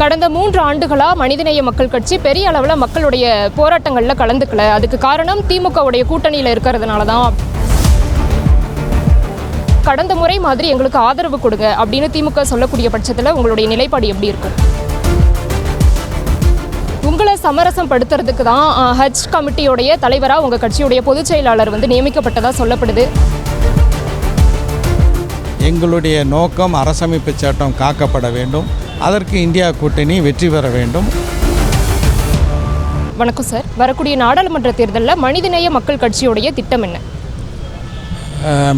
கடந்த 3 ஆண்டுகளாக மனிதநேய மக்கள் கட்சி பெரிய அளவில் மக்களுடைய போராட்டங்களில் கலந்துக்கல. அதுக்கு காரணம் திமுகவுடைய கூட்டணியில் இருக்கிறதுனால தான். கடந்த முறை மாதிரி எங்களுக்கு ஆதரவு கொடுங்க அப்படின்னு திமுக சொல்லக்கூடிய பட்சத்தில் உங்களுடைய நிலைப்பாடு எப்படி இருக்கும்? உங்களை சமரசம் படுத்துறதுக்கு தான் ஹஜ் கமிட்டியோடைய தலைவராக உங்கள் கட்சியுடைய பொதுச் செயலாளர் நியமிக்கப்பட்டதாக சொல்லப்படுது. எங்களுடைய நோக்கம் அரசமைப்பு சட்டம் காக்கப்பட வேண்டும். அதற்கு இந்தியா கூட்டணி வெற்றி பெற வேண்டும். வணக்கம் சார். வரக்கூடிய நாடாளுமன்ற தேர்தலில் மனிதநேய மக்கள் கட்சியுடைய திட்டம் என்ன?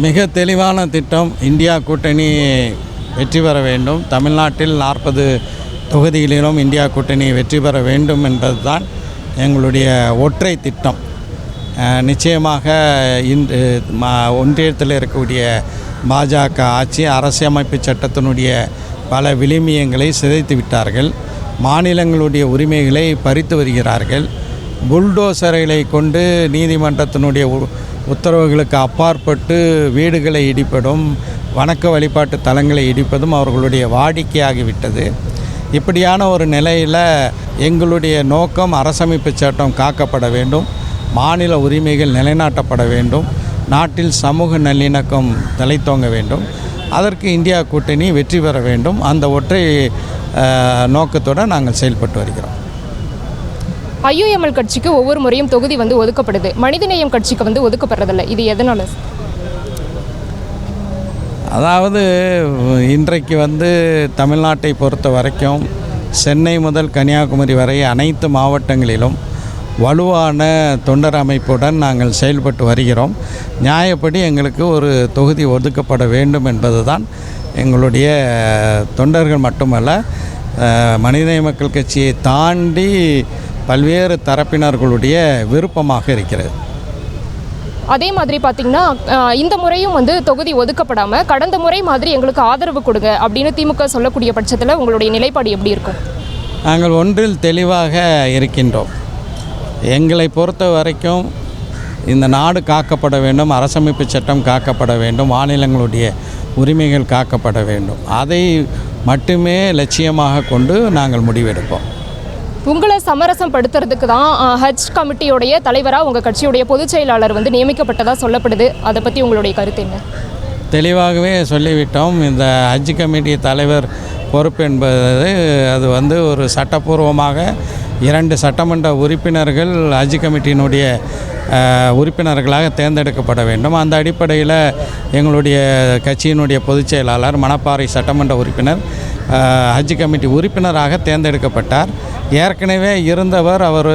மிக தெளிவான திட்டம். இந்தியா கூட்டணி வெற்றி பெற வேண்டும். தமிழ்நாட்டில் 40 தொகுதிகளிலும் இந்தியா கூட்டணி வெற்றி பெற வேண்டும் என்பது தான் எங்களுடைய ஒற்றை திட்டம். நிச்சயமாக இன்று ஒன்றியத்தில் இருக்கக்கூடிய பாஜக ஆட்சி அரசியலமைப்பு சட்டத்தினுடைய பல விளிமியங்களை சிதைத்து விட்டார்கள். மாநிலங்களுடைய உரிமைகளை பறித்து வருகிறார்கள். புல்டோசர்களை கொண்டு நீதிமன்றத்தினுடைய உத்தரவுகளுக்கு அப்பாற்பட்டு வீடுகளை இடிப்பதும் வணக்க வழிபாட்டு தலங்களை இடிப்பதும் அவர்களுடைய வாடிக்கையாகிவிட்டது. இப்படியான ஒரு நிலையில் எங்களுடைய நோக்கம் அரசமைப்பு சட்டம் காக்கப்பட வேண்டும், மாநில உரிமைகள் நிலைநாட்டப்பட வேண்டும், நாட்டில் சமூக நல்லிணக்கம் தலைத்தோங்க வேண்டும். அதற்கு இந்தியா கூட்டணி வெற்றி பெற வேண்டும். அந்த ஒற்றை நோக்கத்தோடு நாங்கள் செயல்பட்டு வருகிறோம். ஐயுஎம்எல் கட்சிக்கு ஒவ்வொரு முறையும் தொகுதி ஒதுக்கப்படுது, மனிதநேயம் கட்சிக்கு ஒதுக்கப்படுறதில்லை. இது எதனால்? அதாவது இன்றைக்கு தமிழ்நாட்டை பொறுத்த வரைக்கும் சென்னை முதல் கன்னியாகுமரி வரை அனைத்து மாவட்டங்களிலும் வலுவான தொண்டர் அமைப்புடன் நாங்கள் செயல்பட்டு வருகிறோம். நியாயப்படி எங்களுக்கு ஒரு தொகுதி ஒதுக்கப்பட வேண்டும் என்பது தான் எங்களுடைய தொண்டர்கள் மட்டுமல்ல, மனிதநேய மக்கள் கட்சியை தாண்டி பல்வேறு தரப்பினர்களுடைய விருப்பமாக இருக்கிறது. அதே மாதிரி பார்த்திங்கன்னா இந்த முறையும் தொகுதி ஒதுக்கப்படாமல் கடந்த முறை மாதிரி எங்களுக்கு ஆதரவு கொடுங்க அப்படின்னு திமுக சொல்லக்கூடிய பட்சத்தில் உங்களுடைய நிலைப்பாடு எப்படி இருக்கும்? நாங்கள் ஒன்றில் தெளிவாக இருக்கின்றோம். எங்களை பொறுத்த வரைக்கும் இந்த நாடு காக்கப்பட வேண்டும், அரசமைப்பு சட்டம் காக்கப்பட வேண்டும், மாநிலங்களுடைய உரிமைகள் காக்கப்பட வேண்டும். அதை மட்டுமே லட்சியமாக கொண்டு நாங்கள் முடிவெடுப்போம். உங்களை சமரசம் படுத்துறதுக்கு தான் ஹஜ் கமிட்டியோடைய தலைவராக உங்கள் கட்சியுடைய பொதுச் செயலாளர் நியமிக்கப்பட்டதாக சொல்லப்படுது. அதை பற்றி உங்களுடைய கருத்து என்ன? தெளிவாகவே சொல்லிவிட்டோம். இந்த ஹஜ் கமிட்டி தலைவர் பொறுப்பு என்பது அது ஒரு சட்டப்பூர்வமாக 2 சட்டமன்ற உறுப்பினர்கள் ஹஜ் கமிட்டியினுடைய உறுப்பினர்களாக தேர்ந்தெடுக்கப்பட வேண்டும். அந்த அடிப்படையில் எங்களுடைய கட்சியினுடைய பொதுச் செயலாளர் மணப்பாறை சட்டமன்ற உறுப்பினர் ஹஜ் கமிட்டி உறுப்பினராக தேர்ந்தெடுக்கப்பட்டார். ஏற்கனவே இருந்தவர், அவர்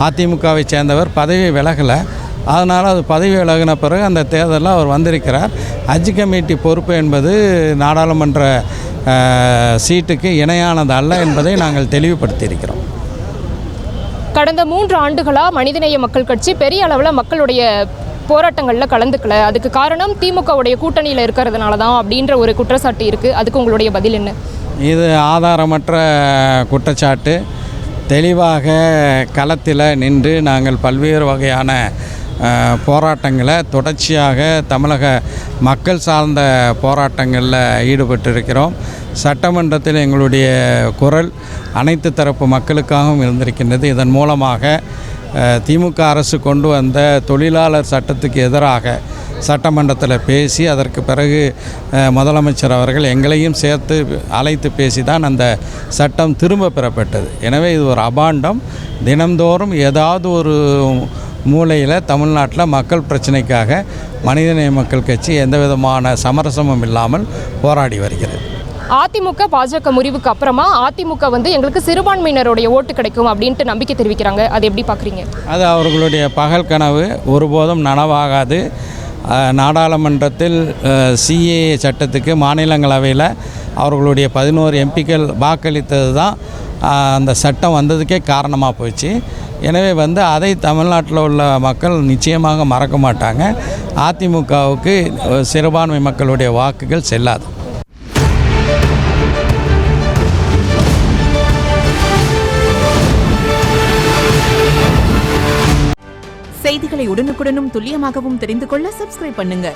அதிமுகவை சேர்ந்தவர், பதவி விலகலை. அதனால் அது பதவி விலகின பிறகு அந்த தேர்தலில் அவர் வந்திருக்கிறார். ஹஜ் கமிட்டி பொறுப்பு என்பது நாடாளுமன்ற சீட்டுக்கு இணையானது அல்ல என்பதை நாங்கள் தெளிவுபடுத்தியிருக்கிறோம். கடந்த 3 ஆண்டுகளாக மனிதநேய மக்கள் கட்சி பெரிய அளவில் மக்களுடைய போராட்டங்களில் கலந்துக்கல. அதுக்கு காரணம் திமுகவுடைய கூட்டணியில் இருக்கிறதுனால தான் அப்படின்ற ஒரு குற்றச்சாட்டு இருக்குது. அதுக்கு உங்களுடைய பதில் என்ன? இது ஆதாரமற்ற குற்றச்சாட்டு. தெளிவாக களத்தில் நின்று நாங்கள் பல்வேறு வகையான போராட்டங்களை தொடர்ச்சியாக தமிழக மக்கள் சார்ந்த போராட்டங்களில் ஈடுபட்டிருக்கிறோம். சட்டமன்றத்தில் எங்களுடைய குரல் அனைத்து தரப்பு மக்களுக்காகவும் இருந்திருக்கின்றது. இதன் மூலமாக திமுக அரசு கொண்டு வந்த தொழிலாளர் சட்டத்துக்கு எதிராக சட்டமன்றத்தில் பேசி அதற்கு பிறகு முதலமைச்சர் அவர்கள் எங்களையும் சேர்த்து அழைத்து பேசி தான் அந்த சட்டம் திரும்ப பெறப்பட்டது. எனவே இது ஒரு அபாண்டம். தினந்தோறும் ஏதாவது ஒரு மூலையில் தமிழ்நாட்டில் மக்கள் பிரச்சனைக்காக மனிதநேய மக்கள் கட்சி எந்த விதமான சமரசமும் இல்லாமல் போராடி வருகிறது. அதிமுக பாஜக முறிவுக்கு அப்புறமா அதிமுக எங்களுக்கு சிறுபான்மையினருடைய ஓட்டு கிடைக்கும் அப்படின்ட்டு நம்பிக்கை தெரிவிக்கிறாங்க. அது எப்படி பார்க்குறீங்க? அது அவர்களுடைய பகல் கனவு, ஒருபோதும் நனவாகாது. நாடாளுமன்றத்தில் சிஏஏ சட்டத்துக்கு மாநிலங்களவையில் அவர்களுடைய 11 எம்பிக்கள் வாக்களித்தது தான் அந்த சட்டம் வந்ததுக்கே காரணமாக போச்சு. எனவே அதை தமிழ்நாட்டில் உள்ள மக்கள் நிச்சயமாக மறக்க மாட்டாங்க. அதிமுகவுக்கு சிறுபான்மை மக்களுடைய வாக்குகள் செல்லாது. செய்திகளை உடனுக்குடனும் துல்லியமாகவும் தெரிந்து கொள்ள சப்ஸ்கிரைப் பண்ணுங்க.